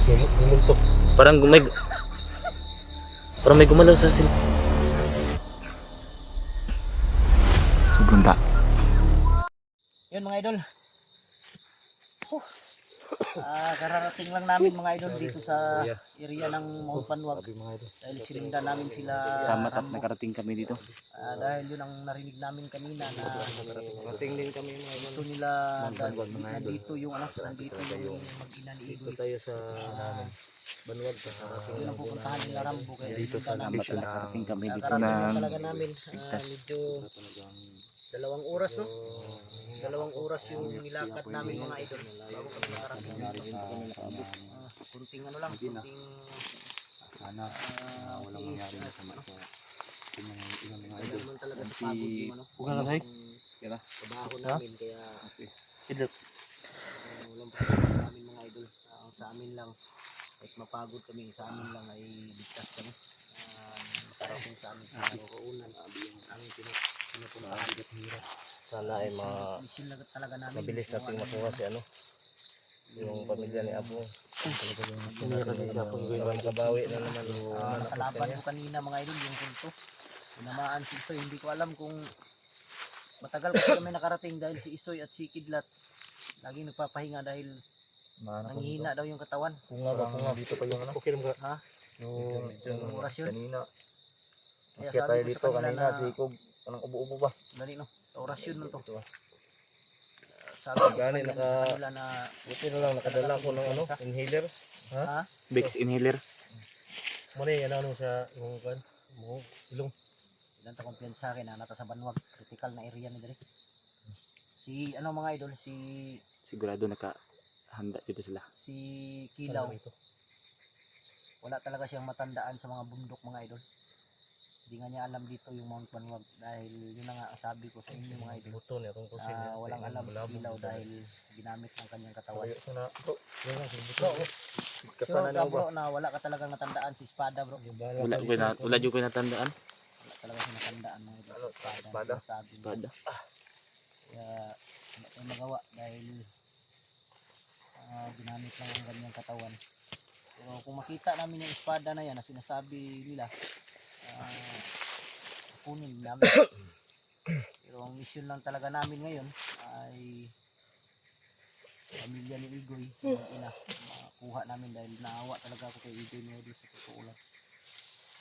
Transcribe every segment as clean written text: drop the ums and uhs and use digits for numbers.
Gumulto. Parang parang may gumalaw sa sila. Sobrang da. Yun mga idol. Kararating lang namin mga idol dito sa area ng Mount Banwag. Dahil sininda namin sila Tama at Rambo. nakarating kami dito. Dahil yun ang narinig namin kanina na Rating din kami mga idol. gusto nila nandito yung nandito yung mag-ina ni Dito Igoy. tayo sa Banwag sa Yun ang pupuntahan nila Rambo kaya dito sininda sa namin Tama at sila. nakarating kami dito Nakarating na lang talaga namin. Medyo 2 oras no? 2 oras yung nilakad namin mga idol bago kami nakarating dito. Kunting ano lang, kunting sana walang mangyari na sama sa ilang mga idol. naman talaga sa pagod yung ano. Huwag na tayo. Trabaho namin kaya Idol. walang problema sa amin mga idol. Ang sa amin lang kahit mapagod kami sa amin lang ay ligtas kami. Makarating sa amin kauunan ang pinupuntahan at hirap. Sana ay Mission lang talaga namin. mabilis nating makuha si ano yung pamilya ni Apo. Parang kabawi na naman. Nakalaban ko kanina mga idol yung punto. Tinamaan si Isoy. Hindi ko alam kung matagal kasi kami nakarating dahil si Isoy at si Kidlat laging nagpapahinga dahil nanghihina daw yung katawan. Kung nga dito pa yung ano. Okay lang ka. Ha? Yung Oras yun? kanina. Kaya Kaya sabi tayo ko dito sa kanila kanina. na Si Ikob. Anong ubo-ubo ba? dali no. Sa orasyon mo to. Sabi ko sa Gani, kanila na Buti na lang nakadala ko ng ano. Inhaler. ha? Vicks inhaler. Muna yung ano sa yung kan. Ilong. Ilan ta kumpiyansa sa akin na nata sa Banwag. Critical na area ni Dre. Si ano mga idol, Sigurado nakahanda dito sila. si Kilaw. Wala talaga siyang matandaan sa mga bundok mga idol. Hindi nga niya alam dito yung Mount Banwag dahil yun na nga ang sabi ko sa inyo mga idol. Buto niya tungkol sa Walang alam si Kilaw dahil ginamit ng kanyang katawan. sana bro. Yan lang buto. Sure Kasana ka na ba? bro na wala ka talagang natandaan si Espada bro. Wala yung ko natandaan. Wala talaga siya natandaan mga idol. Ano, Espada. Espada? Sabi niya. Espada. Kaya wala tayong magawa dahil ginamit lang ang kanyang katawan. Pero kung makita namin yung espada na yan na sinasabi nila, kunin namin. Pero ang mission lang talaga namin ngayon ay pamilya ni Igoy, yung ina, makuha namin dahil naawa talaga ako kay Igoy mga idol sa totoo lang.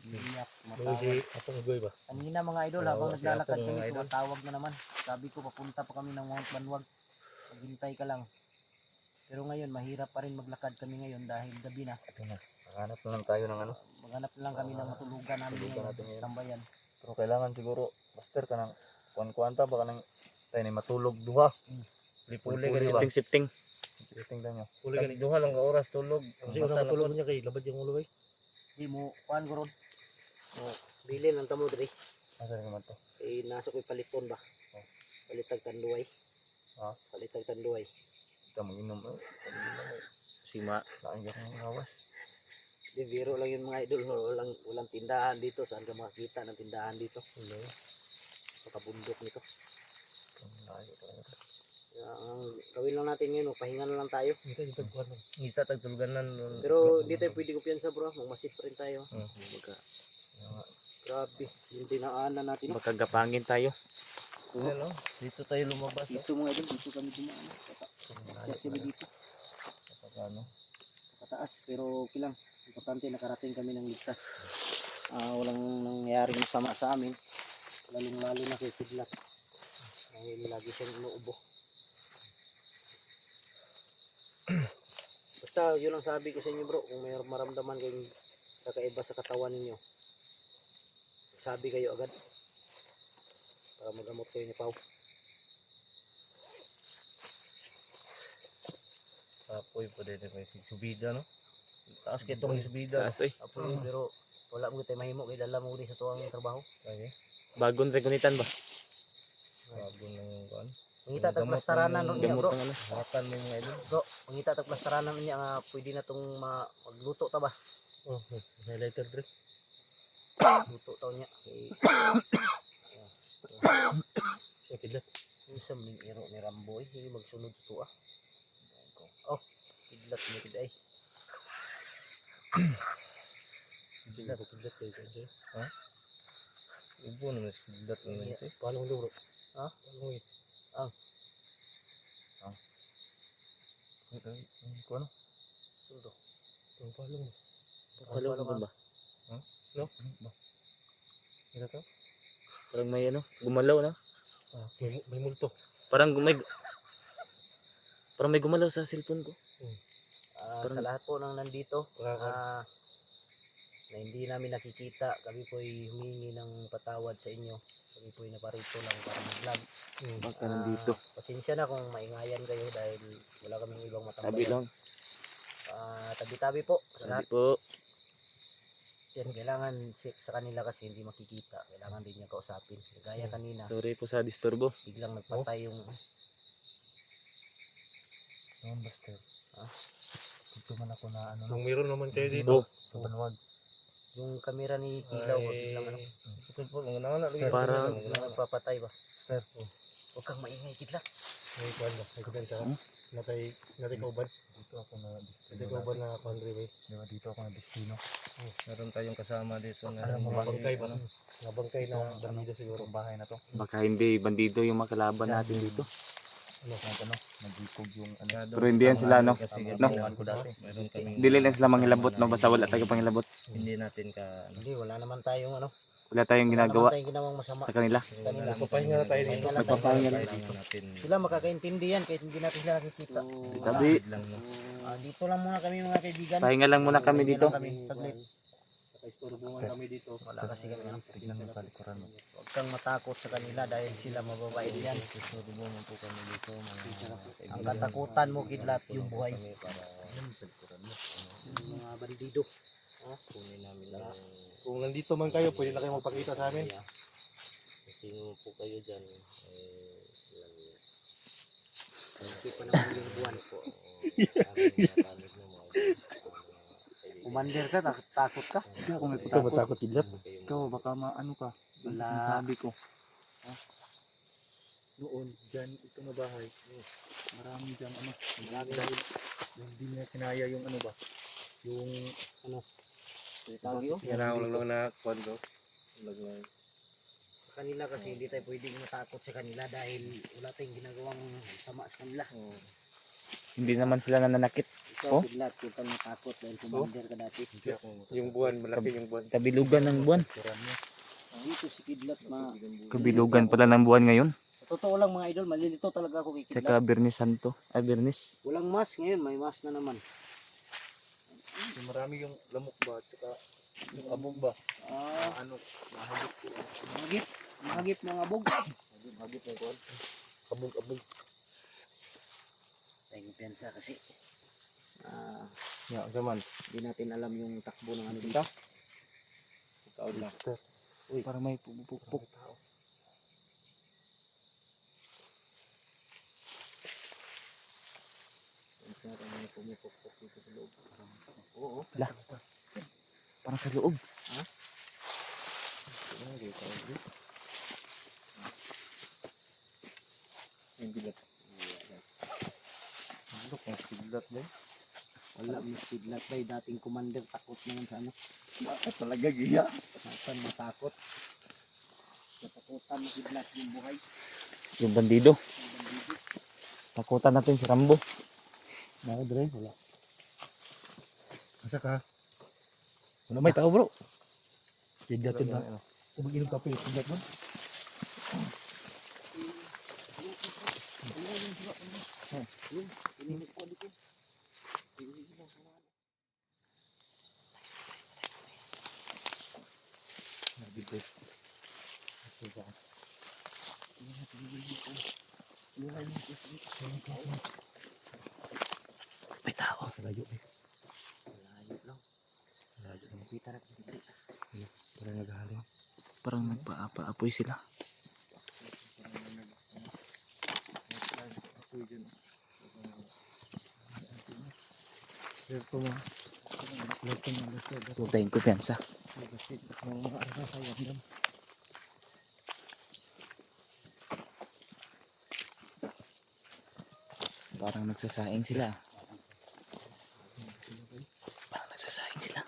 Umiiyak, tumatawag. Atong ugoy ba? Kanina mga idol, habang naglalakad kami, tumatawag na naman. Sabi ko, papunta pa kami ng Mount Banwag. Maghintay ka lang. Pero ngayon, mahirap pa rin maglakad kami ngayon dahil gabi na. Ito na. Maghanap na lang tayo ng ano. Maghanap na lang kami ng matulugan namin ngayon sa tambayan. Pero kailangan siguro, master ka ng kuwan-kuwanta baka nang tayo na matulog duha. Puli-puli ka diba? Sifting. Tingnan nyo. Puli ka duha lang ka oras tulog. Kasi una matulog niya kay labad yung ulo eh. Hindi mo, kuhan ko ron. Bilin ang tamo diri. Asa naman to? Nasok ko paliton ba? Palitag tanduay. Ha? Palitag tanduay. Ito mag-inom. Sima. Laking ka ng awas. Di biro lang yun mga idol. Walang tindahan dito. Saan ka makakita ng tindahan dito? Sa kabundok nito. Ang gawin lang natin ngayon, pahinga na lang tayo. Ngita tagtulugan lang. Pero di tayo pwede kumpiyansa bro. Magmasif pa rin tayo. Grabe. Yung dinaanan natin. Makagapangin tayo. Ano? Dito tayo lumabas. Dito mga idol. Dito kami dumaan. Kaya kami dito. Ano? Pataas. Pero okay lang. Importante nakarating kami ng ligtas. Walang nangyaring masama sa amin. Lalong-lalo na kay Kidlat. Dahil lagi siyang inuubo. Basta yun ang sabi ko sa inyo bro. Kung may maramdaman kayong kakaiba sa katawan ninyo, sabi kayo agad para magamot kayo ni Pao. Apoy po din may subida no. Taas kay tong subida. Taas eh. Apoy pero wala mo tayo mahimo kay dala mo sa tuwang trabaho. Okay. Bagong regunitan ba? Bago nang kuan. Mangita tag plastaranan no niya Gamot bro. ng ano. Harapan mo mga idol. Bro, mangita tag plastaranan niya nga pwede na tong magluto ta ba? Oh, highlighter drip. Luto taw niya. Okay, Kidlat. Isa man yung iro ni Rambo hindi magsunod sa tuwa. Oh, Kidlat ni Kiday. Kidlat kayo kasi. Ubo naman si kidlat naman ito. Palong bro. Ha? Palong eh. Kung ano? Sundo. Yung palong. Palong ba ba? No? Ba? Ito to? Parang may ano, gumalaw na. May multo. Parang parang may gumalaw sa cellphone ko. Sa lahat po ng nandito, na hindi namin nakikita, kami po ay humingi ng patawad sa inyo. Kami po ay naparito lang para mag-vlog. Baka nandito. Pasensya na kung maingayan kayo dahil wala kaming ibang Tabi matambayan. lang. Tabi-tabi po sa Tabi lahat. po. Yan, kailangan sa kanila kasi hindi makikita. Kailangan din niya kausapin. Gaya kanina, Sorry po sa disturbo. biglang nagpatay yung... Noon basta. Dito man ako na ano. Kung meron naman kayo Oh, dito. Sa banwag. Yung kamera ni Kilaw, biglang ano, Ito po, mga nangana. Parang- nagpapatay ba? Sir. Huwag kang maingay, Kidlat. May kuwan ba? May kuwan siya. Natay kauban. Dito ako na Natay kauban na country way. Diba, dito ako na destino. Meron tayong kasama dito na Mga mga bangkay ba? Mga bangkay na bandido siguro. Itong bahay na to. baka hindi bandido yung makalaban natin dito. Nag-ikog yung ano. Pero hindi yan sila, no? No? Ko dati. Meron kaming Dili lang sila manghilabot, no? Basta wala tayong panghilabot. hindi natin ka Hindi, wala naman tayong ano. Wala tayong Wala ginagawa naman tayong ginawang masama. sa kanila. Kanila. Magpapahinga na tayo dito. Magpapahinga lang. dito natin. Sila makakaintindi yan kahit hindi natin sila nakikita. Tabi. Lang no. Dito lang muna kami mga kaibigan. Pahinga lang muna kami Pahinga dito. lang kami. Saglit. Nakaistorbuhan kami dito. Wala kasi kami ano. Tignan mo sa likuran mo. Huwag kang matakot sa kanila dahil sila mababait yan. Susubo mo po kami dito mga Ang katakutan mo, Kidlat, yung buhay. kami para sa likuran mo. Yung mga bandido. Kunin namin yung Kung nandito man kayo, pwede na kayo magpakita sa amin. sino po kayo dyan. Hindi pa naman yung buwan. Commander ka, takot ka. Hindi ako may Ikaw matakot kidlat. Ikaw baka maano ka. Wala. Sinasabi ko. Noon, dyan, ito na bahay. Marami dyan ano. Marami. Dahil hindi niya kinaya yung ano ba. Yung Tagi oh. Yan ako lang naman na kuwan ko. Sa kanila kasi hindi tayo pwedeng matakot sa kanila dahil wala tayong ginagawang sama sa kanila. Hindi naman sila nananakit. Ikaw, Oh? Kidlat, huwag kang matakot dahil commander ka dati. Yung buwan, malaki yung buwan. Kabilugan ng buwan. Dito si Kidlat, Kabilugan pala ng buwan ngayon. Sa totoo lang mga idol, malilito talaga ako kay Kidlat. Tsaka Bernis Santo. Ay, Bernis. Walang mask ngayon, may mask na naman. marami yung lamok ba. Tsaka yung abog ba. Ano. Mahagip ko. Mahagip mga abog. Mahagip ng kuwan. Abog. Tayong kumpiyansa kasi. Ya, gaman. Hindi natin alam yung takbo ng ano dito. Taon na. Uy, parang may pupukpuk. Pumipukpok dito sa loob. Oo. Lah. Parang sa loob. Yung bilat. Ano kung siglat ba? Wala mas Kidlat ba, dating commander takot naman sa ano. Bakit talaga giya? Saan matakot? Natakutan mo Kidlat yung buhay. Yung bandido. Takutan natin si Rambo. Mga dre, wala. Asa ka? Wala may tao bro. Kidlat yun ba? Kung mag-inom kape, kidlat mo. May tao. Layo eh. Malayo lang. Layo. Kita na Kidlat. Parang naghahalin. Parang nagpa-apoy sila. Sir, po mo. Huwag tayong kumpiyansa. Parang nagsasaing sila. Parang Sasahin sila.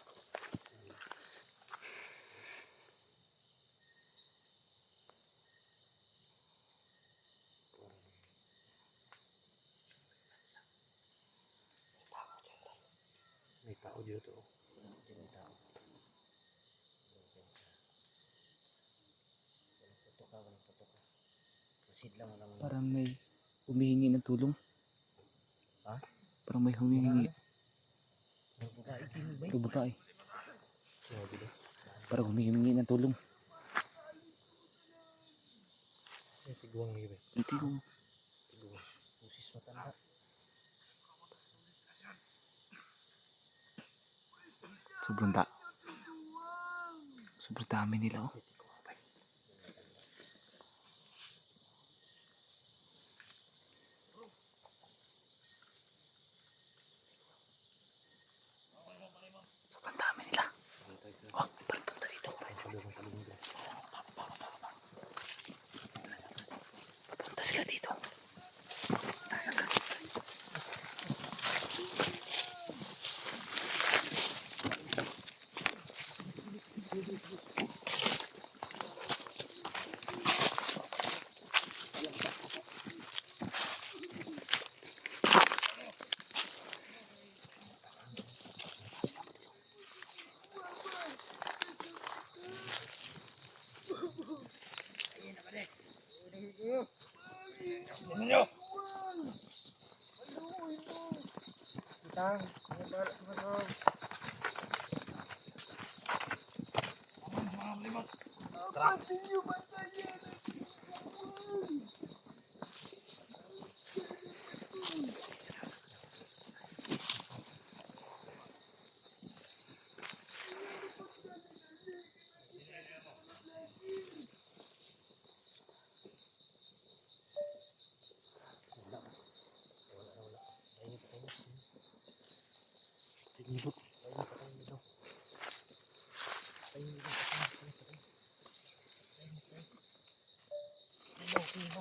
May tao dito. Proceed lang lang. Parang may humihingi ng tulong. Ha? Parang may humihingi. Babae kini ba? Pero babae. Parang humihingi ng tulong. Tiguang lagi ba? Ito yung Pusis matanda. sobrang da. Sobrang dami nila oh. Sobrang dami nila. Oh, parang punta dito. Punta sila dito. Nasaan ka?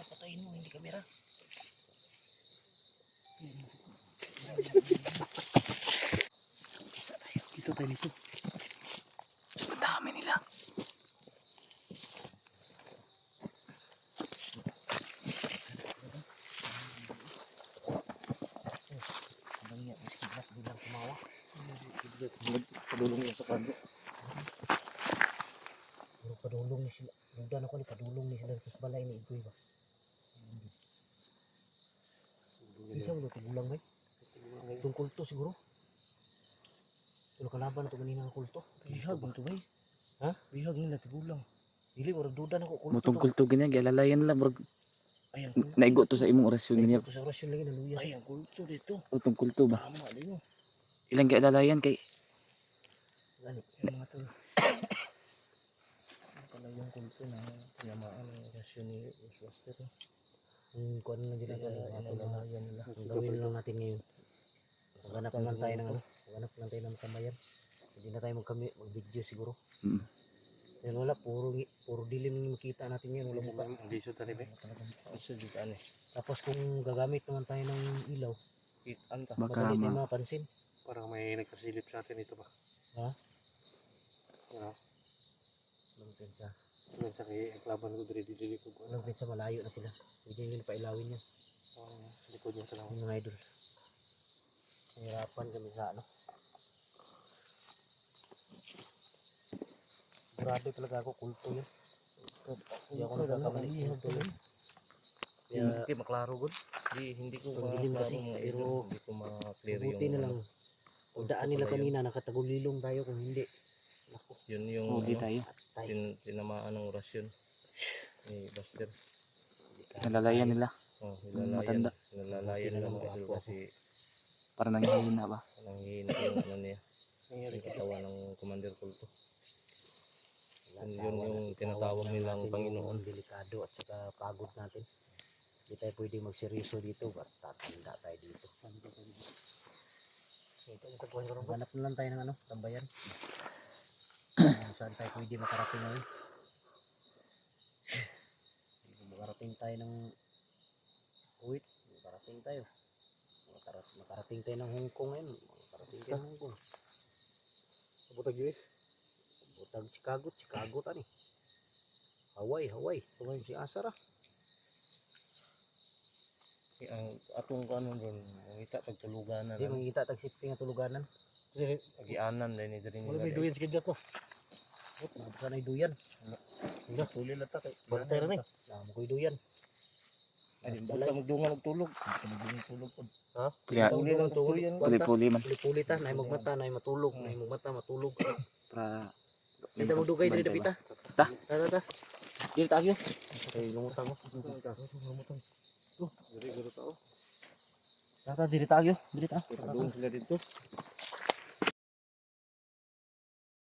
Patayin mo, hindi kamera. Dito tayo dito. Sobrang dami nila. Abang niya, iskidlat bilang kumawa. Padulong niya sa kanto. Pero padulong ni sila. Dudan ako ni padulong ni sila sa balay ni Igoy ba? Bisa mo ito bulang ba? Itong kulto siguro. Ito kalaban ito ganina ng kulto. Bihag mo ito ba? Ha? Bihag nila tigulang. Dili, warag dudan ako kulto. Mutong kulto ganyan. Gialalayan lang. Murag Ay, ang kulto. naigo to sa imong orasyon ganyan. Ito sa orasyon lagi na luya. Ay, ang kulto dito. Utong kulto ba? Tama din mo. Ilang gialalayan kay Gani. Yung mga tol. Pala yung kulto na tinamaan ng rasyon ni Swaster. Kung ano na ginagawa Kaya nila. inalalayan nila. Ang gawin lang natin ngayon. Maghanap lang tayo ng ano. Maghanap lang tayo ng kamayan. Hindi na tayo mag-video siguro. Mm. Yan wala, puro dilim yung makita natin yan. Wala mukha. Ang bisyo tali ba? Bisyo dito ano eh. Tapos kung gagamit naman tayo ng ilaw, Kitaan ka. baka madali ma tayo mapansin. Parang may nagkasilip sa atin ito ba? Ha? Ano? Walang pensa. Doon sa kay klaban ko dili ko. Walang pensa, malayo na sila. Hindi nyo pailawin yan. Sa likod niya sa lang. Yung mga idol. Hirapan kami sa ano. Sigurado talaga ako kulto yun. Hindi ako nagkakamali kulto yun. Kaya Hindi maklaro gud. Hindi ko Pag dilim kasi, pero hindi ko ma-clear mabuti na lang. Kung daan nila kanina, nakatagulilong tayo. Kung hindi, naku, Yun yung huli tayo. tayo. tinamaan ng orasyon ni Buster. Nalalayan nila. Oh, Matanda. Nilalayan Buti na ng lang mga idol ako. kasi Parang nanghihina ba? nanghihina yung ano niya. Yung katawan ng Commander Kulto. Yun yung tinatawag nilang Panginoon. Delikado at saka pagod natin. Hindi tayo pwede magseryoso dito. Ba't tatanda tayo dito? Hanap na lang tayo ng ano, tambayan. Kung saan tayo pwede makarating ngayon. Makarating tayo ng Kuwait. Makarating tayo. Makarating tayo ng Hong Kong ngayon. Makarating tayo ng Hong Kong. Butag yun eh. Butag Chicago tani. Hawaii. Si Asara. Ang atong kanon ron, kita pagtuluganan. Di mangita tag safety nga tuluganan. Agianan din ni diri Wala may duyan sa kidlat ko. Nabasa na duyan. Hindi, tuli lang ta kay. Bantay na ni. Namo koy duyan. Ay, basta magdungan og tulog. Tulog pod. Kaya Tuli lang tuloy yan. puli-puli man. Puli-puli ta, nay magmata, nay matulog, nay magmata, matulog. Para Kita mo dugay diri dapita. Ta. Ta. dili tayo. Ay lumutan mo. Diri guro tao. Tara dili tayo. Dili ta. Doon sila dito.